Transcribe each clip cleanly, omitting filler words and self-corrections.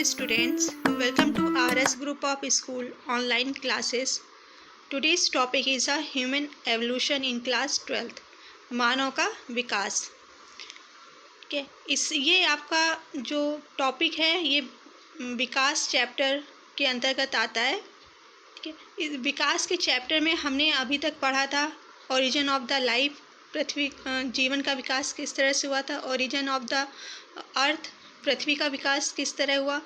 students, welcome to RS Group of School online classes. Today's topic is a human evolution in class 12th. मानव का विकास. ठीक है, ये आपका जो टॉपिक है ये विकास चैप्टर के अंतर्गत आता है. ठीक है, इस विकास के चैप्टर में हमने अभी तक पढ़ा था ओरिजिन ऑफ द लाइफ, पृथ्वी जीवन का विकास किस तरह से हुआ था. ओरिजिन ऑफ द अर्थ, पृथ्वी का विकास किस तरह हुआ.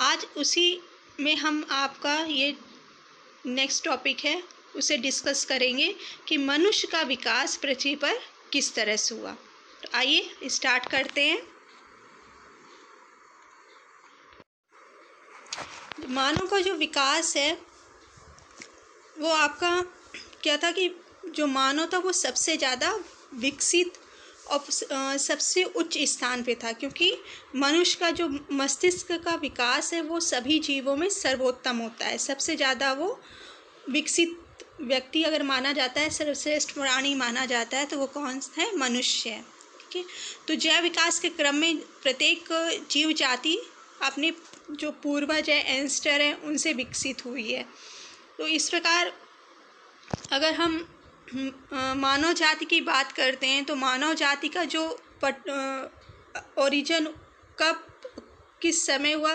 आज उसी में हम आपका ये नेक्स्ट टॉपिक है उसे डिस्कस करेंगे कि मनुष्य का विकास पृथ्वी पर किस तरह से हुआ. तो आइए स्टार्ट करते हैं. मानव का जो विकास है वो आपका क्या था कि जो मानव था वो सबसे ज़्यादा विकसित और सबसे उच्च स्थान पे था, क्योंकि मनुष्य का जो मस्तिष्क का विकास है वो सभी जीवों में सर्वोत्तम होता है. सबसे ज़्यादा वो विकसित व्यक्ति अगर माना जाता है, सर्वश्रेष्ठ प्राणी माना जाता है, तो वो कौन है? मनुष्य है. ठीक है, तो जैव विकास के क्रम में प्रत्येक जीव जाति अपने जो पूर्वज है, एंसेस्टर हैं, उनसे विकसित हुई है. तो इस प्रकार अगर हम मानव जाति की बात करते हैं तो मानव जाति का जो ओरिजिन कब किस समय हुआ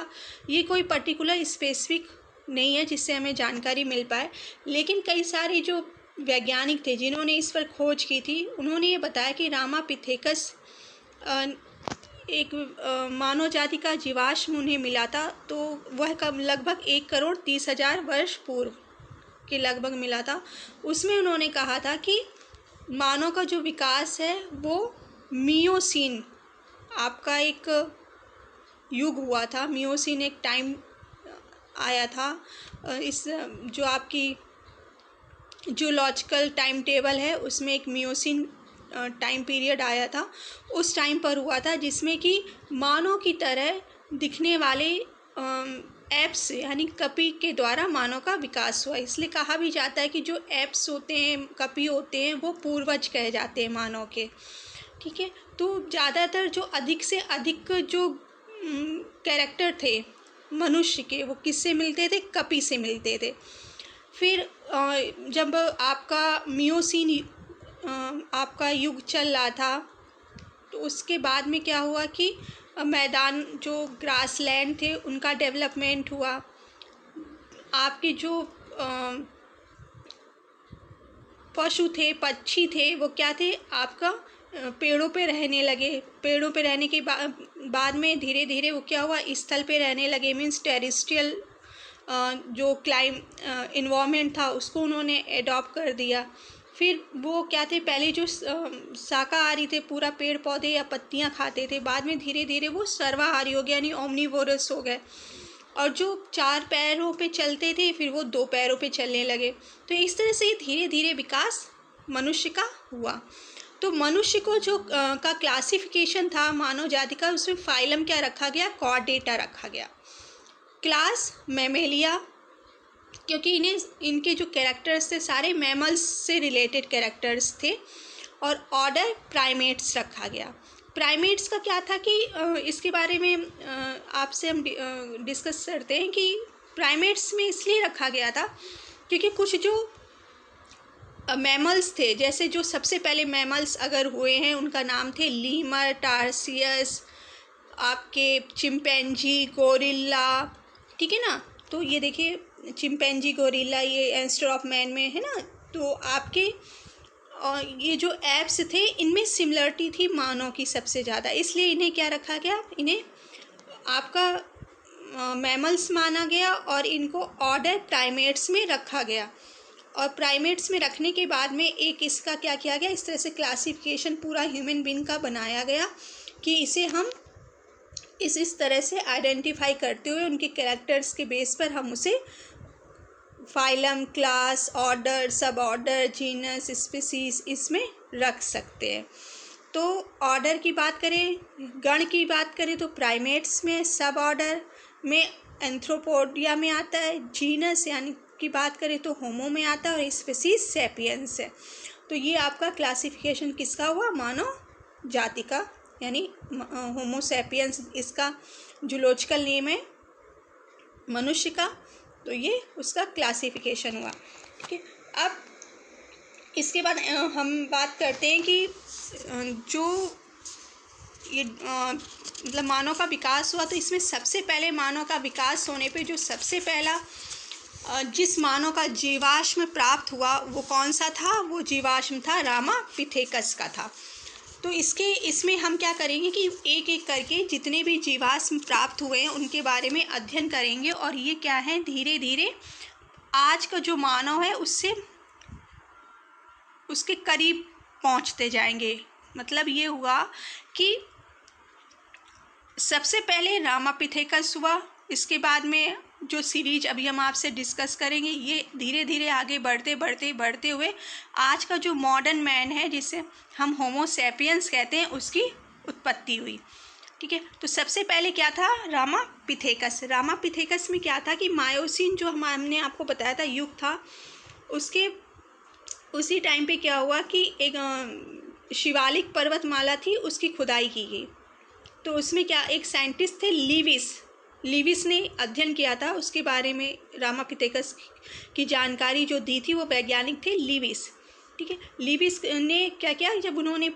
ये कोई पर्टिकुलर स्पेसिफिक नहीं है जिससे हमें जानकारी मिल पाए. लेकिन कई सारे जो वैज्ञानिक थे जिन्होंने इस पर खोज की थी, उन्होंने ये बताया कि रामापिथेकस एक मानव जाति का जीवाश्म उन्हें मिला था. तो वह कब लगभग 1,30,000 वर्ष पूर्व के लगभग मिला था. उसमें उन्होंने कहा था कि मानव का जो विकास है वो मियोसीन आपका एक युग हुआ था. मियोसीन एक टाइम आया था. इस जो आपकी जूलॉजिकल टाइम टेबल है उसमें एक मियोसीन टाइम पीरियड आया था. उस टाइम पर हुआ था जिसमें कि मानव की तरह दिखने वाले एप्स यानी कपी के द्वारा मानव का विकास हुआ. इसलिए कहा भी जाता है कि जो एप्स होते हैं, कपी होते हैं, वो पूर्वज कहे जाते हैं मानव के. ठीक है, तो ज़्यादातर जो अधिक से अधिक जो कैरेक्टर थे मनुष्य के वो किससे मिलते थे? कपी से मिलते थे. फिर जब आपका मियोसीन आपका युग चल रहा था तो उसके बाद में क्या हुआ कि मैदान जो ग्रासलैंड थे उनका डेवलपमेंट हुआ. आपके जो पशु थे, पक्षी थे, वो क्या थे? आपका पेड़ों पे रहने लगे. पेड़ों पे रहने के बाद में धीरे धीरे वो क्या हुआ? स्थल पे रहने लगे. मीन्स टेरेस्ट्रियल जो इन्वायरमेंट था उसको उन्होंने एडॉप्ट कर दिया. फिर वो क्या थे? पहले जो शाकाहारी थे, पूरा पेड़ पौधे या पत्तियां खाते थे, बाद में धीरे धीरे वो सर्वाहारी हो गए यानी ओमनिवोरस हो गए. और जो 4 पैरों पे चलते थे फिर वो 2 पैरों पे चलने लगे. तो इस तरह से धीरे धीरे विकास मनुष्य का हुआ. तो मनुष्य को जो का क्लासिफिकेशन था मानव जाति का, उसमें फाइलम क्या रखा गया? कॉर्डेटा रखा गया. क्लास मैमेलिया, क्योंकि इनके जो कैरेक्टर्स थे सारे मैमल्स से रिलेटेड कैरेक्टर्स थे. और ऑर्डर प्राइमेट्स रखा गया. प्राइमेट्स का क्या था कि इसके बारे में आपसे हम डिस्कस करते हैं कि प्राइमेट्स में इसलिए रखा गया था क्योंकि कुछ जो मैमल्स थे, जैसे जो सबसे पहले मैमल्स अगर हुए हैं उनका नाम थे लीमर, टार्सियस, आपके चिंपैंजी, गोरिल्ला. ठीक है ना. तो ये देखिए चिंपैंजी, गोरिल्ला ये एंसेस्टर ऑफ मैन में है ना. तो आपके ये जो एप्स थे इनमें सिमिलरिटी थी मानव की सबसे ज़्यादा, इसलिए इन्हें क्या रखा गया? इन्हें आपका मैमल्स माना गया और इनको ऑर्डर प्राइमेट्स में रखा गया. और प्राइमेट्स में रखने के बाद में एक इसका क्या किया गया? इस तरह से क्लासिफिकेशन पूरा ह्यूमन बीइंग का बनाया गया कि इसे हम इस तरह से आइडेंटिफाई करते हुए उनके कैरेक्टर्स के बेस पर हम उसे फाइलम, क्लास, ऑर्डर, सब ऑर्डर, जीनस, स्पीसीज इसमें रख सकते हैं. तो ऑर्डर की बात करें, गण की बात करें तो प्राइमेट्स में, सब ऑर्डर में एंथ्रोपोडिया में आता है, जीनस यानी की बात करें तो होमो में आता है, और स्पीसीज सैपियंस है. तो ये आपका क्लासिफिकेशन किसका हुआ? मानव जाति का, यानी होमो सैपियंस इसका जूलॉजिकल नेम है. मनुष्य का, तो ये उसका क्लासिफिकेशन हुआ। ठीक है, अब इसके बाद हम बात करते हैं कि जो ये मतलब मानव का विकास हुआ, तो इसमें सबसे पहले मानव का विकास होने पे जो सबसे पहला जिस मानव का जीवाश्म प्राप्त हुआ वो कौन सा था? वो जीवाश्म था रामापिथेकस का था। तो इसमें हम क्या करेंगे कि एक एक करके जितने भी जीवाश्म प्राप्त हुए हैं उनके बारे में अध्ययन करेंगे, और ये क्या है, धीरे धीरे आज का जो मानव है उससे उसके करीब पहुंचते जाएंगे। मतलब ये हुआ कि सबसे पहले रामापिथेकस हुआ, इसके बाद में जो सीरीज अभी हम आपसे डिस्कस करेंगे, ये धीरे धीरे आगे बढ़ते हुए आज का जो मॉडर्न मैन है, जिसे हम होमो सैपियंस कहते हैं, उसकी उत्पत्ति हुई। ठीक है, तो सबसे पहले क्या था? रामापिथेकस। रामापिथेकस में क्या था कि मायोसिन जो हमने आपको बताया था युग था, उसके उसी टाइम पे क्या हुआ कि एक शिवालिक पर्वतमाला थी, उसकी खुदाई की गई। तो उसमें क्या, एक साइंटिस्ट थे लीविस ने अध्ययन किया था उसके बारे में। रामापिथेकस की जानकारी जो दी थी वो वैज्ञानिक थे लीविस। ठीक है, लीविस ने क्या किया, जब उन्होंने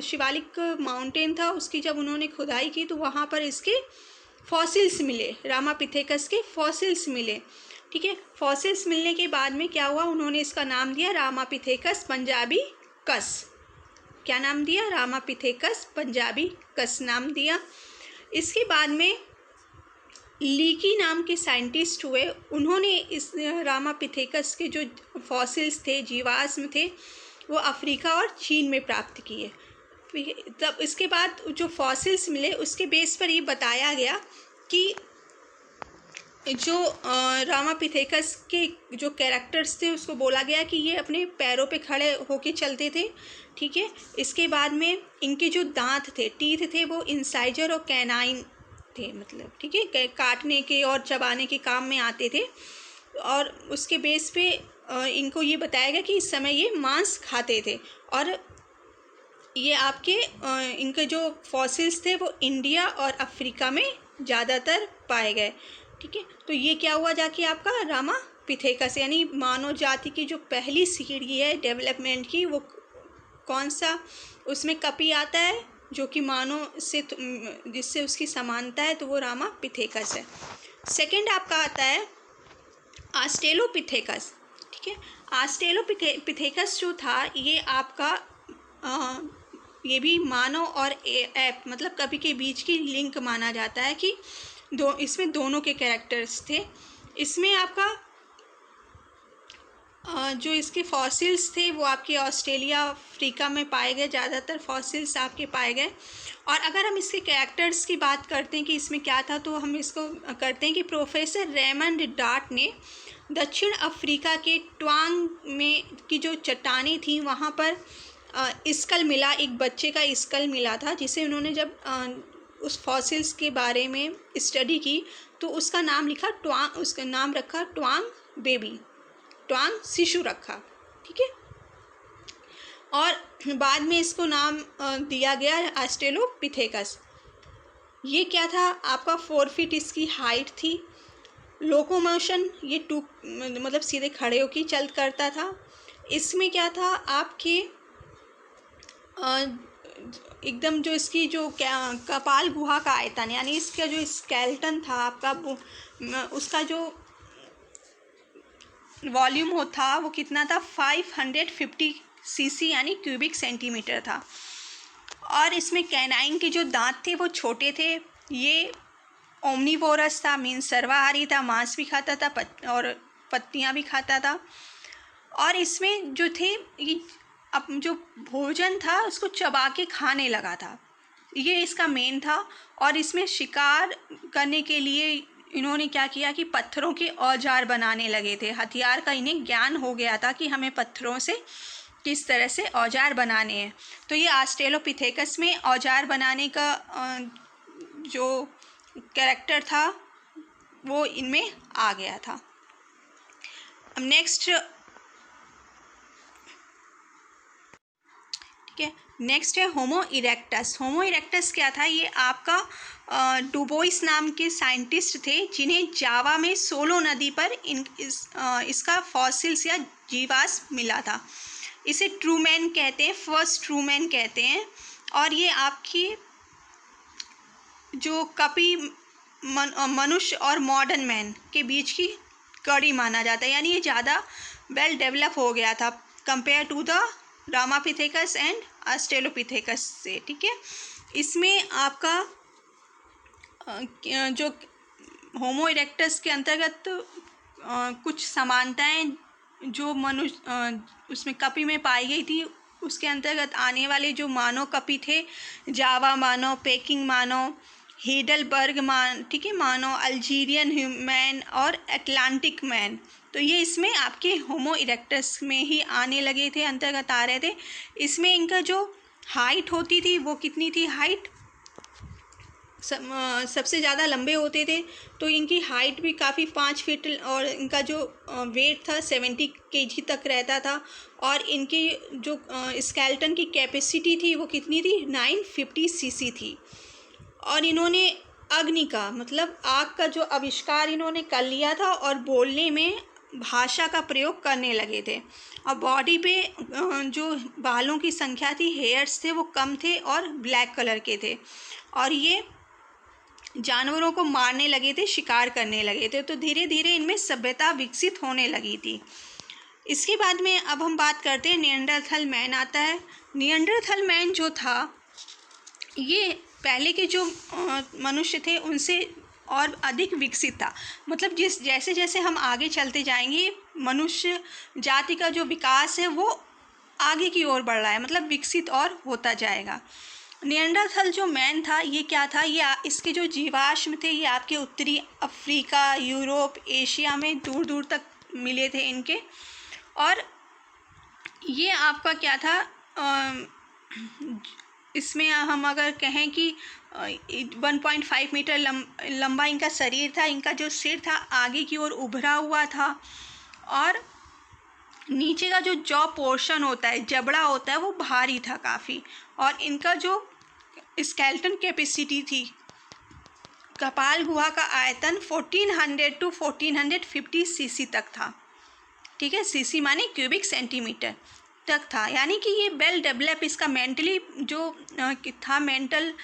शिवालिक माउंटेन था उसकी जब उन्होंने खुदाई की तो वहाँ पर इसके फॉसिल्स मिले, रामापिथेकस के फॉसिल्स मिले। ठीक है, फॉसिल्स मिलने के बाद में क्या हुआ, उन्होंने इसका नाम दिया रामापिथेकस पंजाबी कस। क्या नाम दिया? रामापिथेकस पंजाबी कस नाम दिया। इसके बाद में लीकी नाम के साइंटिस्ट हुए, उन्होंने इस रामापिथेकस के जो फॉसिल्स थे, जीवाश्म थे, वो अफ्रीका और चीन में प्राप्त किए। तब इसके बाद जो फॉसिल्स मिले उसके बेस पर ये बताया गया कि जो रामापिथेकस के जो कैरेक्टर्स थे उसको बोला गया कि ये अपने पैरों पे खड़े होके चलते थे। ठीक है, इसके बाद में इनके जो दांत थे, टीथ थे, वो इंसाइजर और कैनाइन थे, मतलब ठीक है, काटने के और चबाने के काम में आते थे। और उसके बेस पे इनको ये बताया गया कि इस समय ये मांस खाते थे। और ये आपके इनके जो फॉसिल्स थे वो इंडिया और अफ्रीका में ज़्यादातर पाए गए। ठीक है, तो ये क्या हुआ जाके आपका रामापिथेकस, यानी मानव जाति की जो पहली सीढ़ी है डेवलपमेंट की, वो कौन सा, उसमें कपी आता है जो कि मानव से जिससे उसकी समानता है, तो वो रामापिथेकस है। सेकंड आपका आता है ऑस्ट्रेलोपिथेकस। ठीक है, ऑस्ट्रेलोपिथेकस जो था ये आपका ये भी मानव और एप मतलब कभी के बीच की लिंक माना जाता है कि इसमें दोनों के कैरेक्टर्स थे। इसमें आपका जो इसके फॉसिल्स थे वो आपके ऑस्ट्रेलिया अफ्रीका में पाए गए, ज़्यादातर फॉसिल्स आपके पाए गए। और अगर हम इसके कैरेक्टर्स की बात करते हैं कि इसमें क्या था, तो हम इसको करते हैं कि प्रोफेसर रेमंड डार्ट ने दक्षिण अफ्रीका के ट्वांग में की जो चट्टानें थी वहाँ पर स्कल मिला, एक बच्चे का स्कल मिला था, जिसे उन्होंने जब उस फॉसिल्स के बारे में स्टडी की तो उसका नाम लिखा ट्वांग, उसका नाम रखा ट्वांग बेबी, ट्वांग शिशु रखा। ठीक है, और बाद में इसको नाम दिया गया ऑस्ट्रेलोपिथेकस। ये क्या था आपका 4 फीट इसकी हाइट थी। लोकोमोशन ये मतलब सीधे खड़े होकर चल करता था। इसमें क्या था आपके एकदम जो इसकी जो कपाल गुहा का आयतन, यानी इसका जो स्केलेटन था आपका, उसका जो वॉल्यूम हो था वो कितना था, 550 सीसी यानी क्यूबिक सेंटीमीटर था। और इसमें कैनाइन के जो दांत थे वो छोटे थे। ये ओमनीवोरस था, मीन सर्वाहारी था, मांस भी खाता था और पत्तियां भी खाता था। और इसमें जो थे ये अब जो भोजन था उसको चबा के खाने लगा था, ये इसका मेन था। और इसमें शिकार करने के लिए इन्होंने क्या किया कि पत्थरों के औजार बनाने लगे थे। हथियार का इन्हें ज्ञान हो गया था कि हमें पत्थरों से किस तरह से औजार बनाने हैं। तो ये ऑस्ट्रेलोपिथेकस में औजार बनाने का जो कैरेक्टर था वो इनमें आ गया था। अब नेक्स्ट, ठीक है। नेक्स्ट है होमो इरेक्टस। होमो इरेक्टस क्या था? ये आपका डुबोइस नाम के साइंटिस्ट थे जिन्हें जावा में सोलो नदी पर इसका फॉसिल्स या जीवाश्म मिला था। इसे ट्रूमैन कहते हैं, फर्स्ट ट्रूमैन कहते हैं। और ये आपकी जो मनुष्य और मॉडर्न मैन के बीच की कड़ी माना जाता है, यानी ये ज़्यादा वेल डेवलप हो गया था compare to the Ramapithecus and Australopithecus से। ठीक है। इसमें आपका जो होमो इरेक्टस के अंतर्गत कुछ समानताएं जो मनुष्य उसमें कपी में पाई गई थी, उसके अंतर्गत आने वाले जो मानव कपी थे, जावा मानव, पेकिंग मानव, हेडलबर्ग ठीक है मानव, अल्जीरियन मैन और अटलांटिक मैन, तो ये इसमें आपके होमो इरेक्टस में ही आने लगे थे, अंतर्गत आ रहे थे। इसमें इनका जो हाइट होती थी वो कितनी थी? हाइट सबसे ज़्यादा लंबे होते थे, तो इनकी हाइट भी काफ़ी 5 फीट, और इनका जो वेट था 70 kg तक रहता था। और इनकी जो स्केलेटन की कैपेसिटी थी वो कितनी थी? 950 cc थी। और इन्होंने अग्नि का मतलब आग का जो आविष्कार इन्होंने कर लिया था, और बोलने में भाषा का प्रयोग करने लगे थे। और बॉडी पे जो बालों की संख्या थी, हेयर्स थे, वो कम थे और ब्लैक कलर के थे। और ये जानवरों को मारने लगे थे, शिकार करने लगे थे। तो धीरे धीरे इनमें सभ्यता विकसित होने लगी थी। इसके बाद में अब हम बात करते हैं निएंडरथल मैन आता है। निएंडरथल मैन जो था, ये पहले के जो मनुष्य थे उनसे और अधिक विकसित था। मतलब जैसे जैसे हम आगे चलते जाएंगे, मनुष्य जाति का जो विकास है वो आगे की ओर बढ़ रहा है, मतलब विकसित और होता जाएगा। निएंडरथल जो मैन था, ये क्या था? ये इसके जो जीवाश्म थे, ये आपके उत्तरी अफ्रीका, यूरोप, एशिया में दूर दूर तक मिले थे इनके। और ये आपका क्या था? इसमें हम अगर कहें कि 1.5 मीटर लंबा इनका शरीर था। इनका जो सिर था आगे की ओर उभरा हुआ था, और नीचे का जो जॉ पोर्शन होता है, जबड़ा होता है, वो भारी था काफ़ी। और इनका जो स्केलेटन कैपेसिटी थी, कपाल गुहा का आयतन 1400 to 1450 cc तक था। ठीक है, सीसी माने क्यूबिक सेंटीमीटर तक था। यानी कि ये वेल डेवलप, इसका मेंटली जो था, मेंटल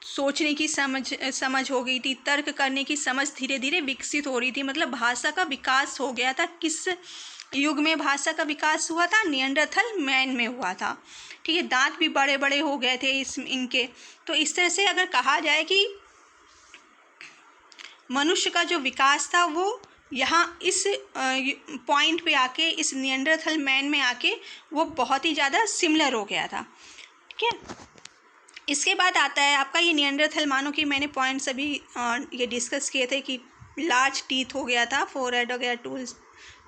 सोचने की समझ हो गई थी, तर्क करने की समझ धीरे धीरे विकसित हो रही थी। मतलब भाषा का विकास हो गया था। किस युग में भाषा का विकास हुआ था? निएंडरथल मैन में हुआ था। ठीक है, दांत भी बड़े बड़े हो गए थे इनके। तो इस तरह से अगर कहा जाए कि मनुष्य का जो विकास था वो यहाँ इस पॉइंट पे आके, इस निएंडरथल मैन में आके वो बहुत ही ज़्यादा सिमिलर हो गया था। ठीक है, इसके बाद आता है आपका ये निएंडरथल मानो कि मैंने पॉइंट्स अभी ये डिस्कस किए थे कि लार्ज टीथ हो गया था, फोरहेड हो गया, टूल्स,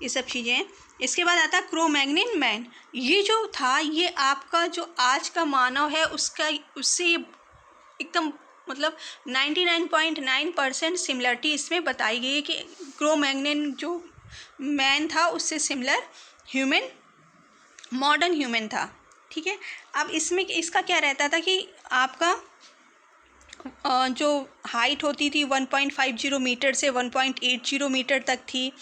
ये सब चीज़ें। इसके बाद आता है क्रो-मैग्नियन मैन। ये जो था, ये आपका जो आज का मानव है उससे एकदम मतलब 99.9% सिमिलरिटी इसमें बताई गई है कि क्रो-मैग्नियन जो मैन था उससे सिमिलर ह्यूमन, मॉडर्न ह्यूमन था। ठीक है, अब इसमें इसका क्या रहता था कि आपका जो हाइट होती थी 1.50 मीटर से 1.80 मीटर तक थी।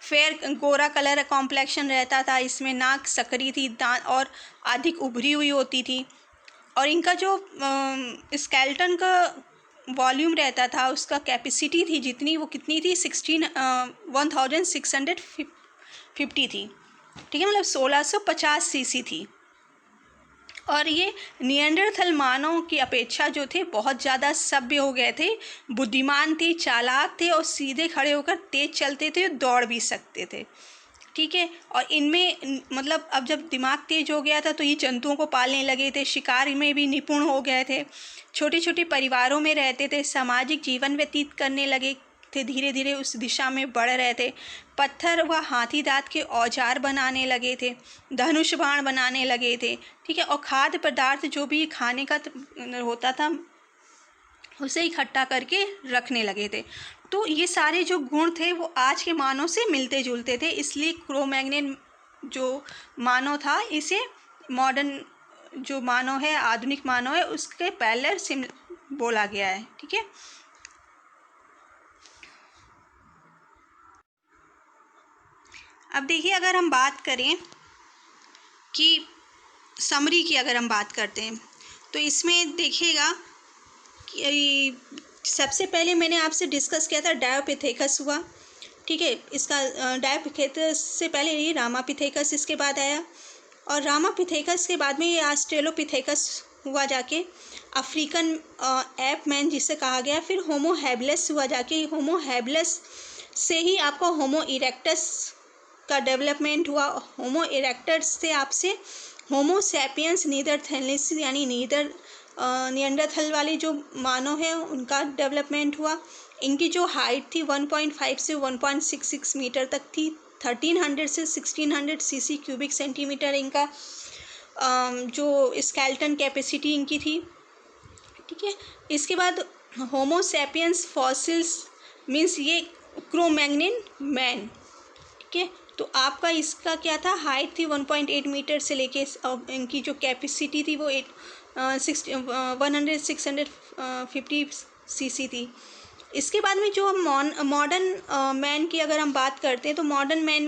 फेयर गोरा कलर कॉम्प्लेक्शन रहता था इसमें, नाक सकरी थी, दांत और अधिक उभरी हुई होती थी। और इनका जो स्केलेटन का वॉल्यूम रहता था, उसका कैपेसिटी थी जितनी, वो कितनी थी? 1650 थी। ठीक है, मतलब 1650 cc थी। और ये निएंडरथल मानव की अपेक्षा जो थे बहुत ज़्यादा सभ्य हो गए थे, बुद्धिमान थे, चालाक थे, और सीधे खड़े होकर तेज चलते थे, दौड़ भी सकते थे। ठीक है, और इनमें मतलब अब जब दिमाग तेज हो गया था तो ये जंतुओं को पालने लगे थे, शिकार में भी निपुण हो गए थे, छोटे छोटे परिवारों में रहते थे, सामाजिक जीवन व्यतीत करने लगे थे, धीरे धीरे उस दिशा में बढ़ रहे थे। पत्थर व हाथी दांत के औजार बनाने लगे थे, धनुष बाण बनाने लगे थे। ठीक है, और खाद्य पदार्थ जो भी खाने का होता था उसे इकट्ठा करके रखने लगे थे। तो ये सारे जो गुण थे वो आज के मानव से मिलते जुलते थे, इसलिए क्रो-मैग्नियन जो मानव था इसे मॉडर्न जो मानव है, आधुनिक मानव है, उसके पैरेलल बोला गया है। ठीक है, अब देखिए अगर हम बात करें कि समरी की, अगर हम बात करते हैं तो इसमें देखिएगा कि सबसे पहले मैंने आपसे डिस्कस किया था डायोपिथेकस हुआ। ठीक है, इसका डायोपिथेकस से पहले ये रामापिथेकस इसके बाद आया, और रामापिथेकस के बाद में ये ऑस्ट्रेलोपिथेकस हुआ जाके, अफ्रीकन एप मैन जिसे कहा गया, फिर होमो हैबिलिस हुआ जाके, होमो हैबिलिस से ही आपका होमो इरेक्टस का डेवलपमेंट हुआ, होमो इरेक्टस से आपसे होमो सैपियंस नीदरथैलेंसिस यानी नियंडरथल वाले जो मानव है उनका डेवलपमेंट हुआ। इनकी जो हाइट थी 1.5 से 1.66 मीटर तक थी, 1300 से 1600 सीसी क्यूबिक सेंटीमीटर इनका जो स्केलेटन कैपेसिटी इनकी थी। ठीक है, इसके बाद होमो सैपियंस फॉसिल्स मीन्स ये क्रोमैग्निन मैन। ठीक है, तो आपका इसका क्या था, हाइट थी 1.8 मीटर से लेके, इनकी जो कैपेसिटी थी वो 650 सीसी थी। इसके बाद में जो हम मॉडर्न मैन की अगर हम बात करते हैं तो मॉडर्न मैन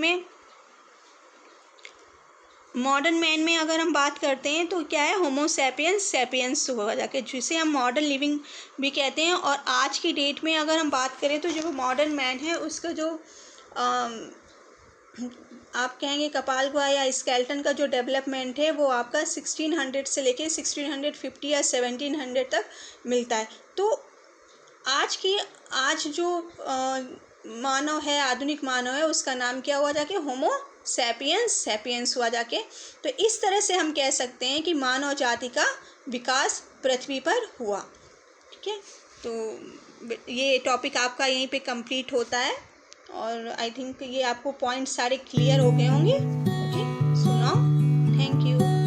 में अगर हम बात करते हैं तो क्या है, होमो सैपियंस हुआ जाके, जिसे हम मॉडर्न लिविंग भी कहते हैं। और आज की डेट में अगर हम बात करें तो जो मॉडर्न मैन है उसका जो आप कहेंगे कपाल गुहा या स्केलेटन का जो डेवलपमेंट है वो आपका 1600 से लेके 1650 या 1700 तक मिलता है। तो आज जो मानव है, आधुनिक मानव है, उसका नाम क्या हुआ जाके, होमो सैपियंस हुआ जाके। तो इस तरह से हम कह सकते हैं कि मानव जाति का विकास पृथ्वी पर हुआ। ठीक है, तो ये टॉपिक आपका यहीं पे कंप्लीट होता है, और आई थिंक ये आपको पॉइंट सारे क्लियर हो गए होंगे। Okay, so now thank you.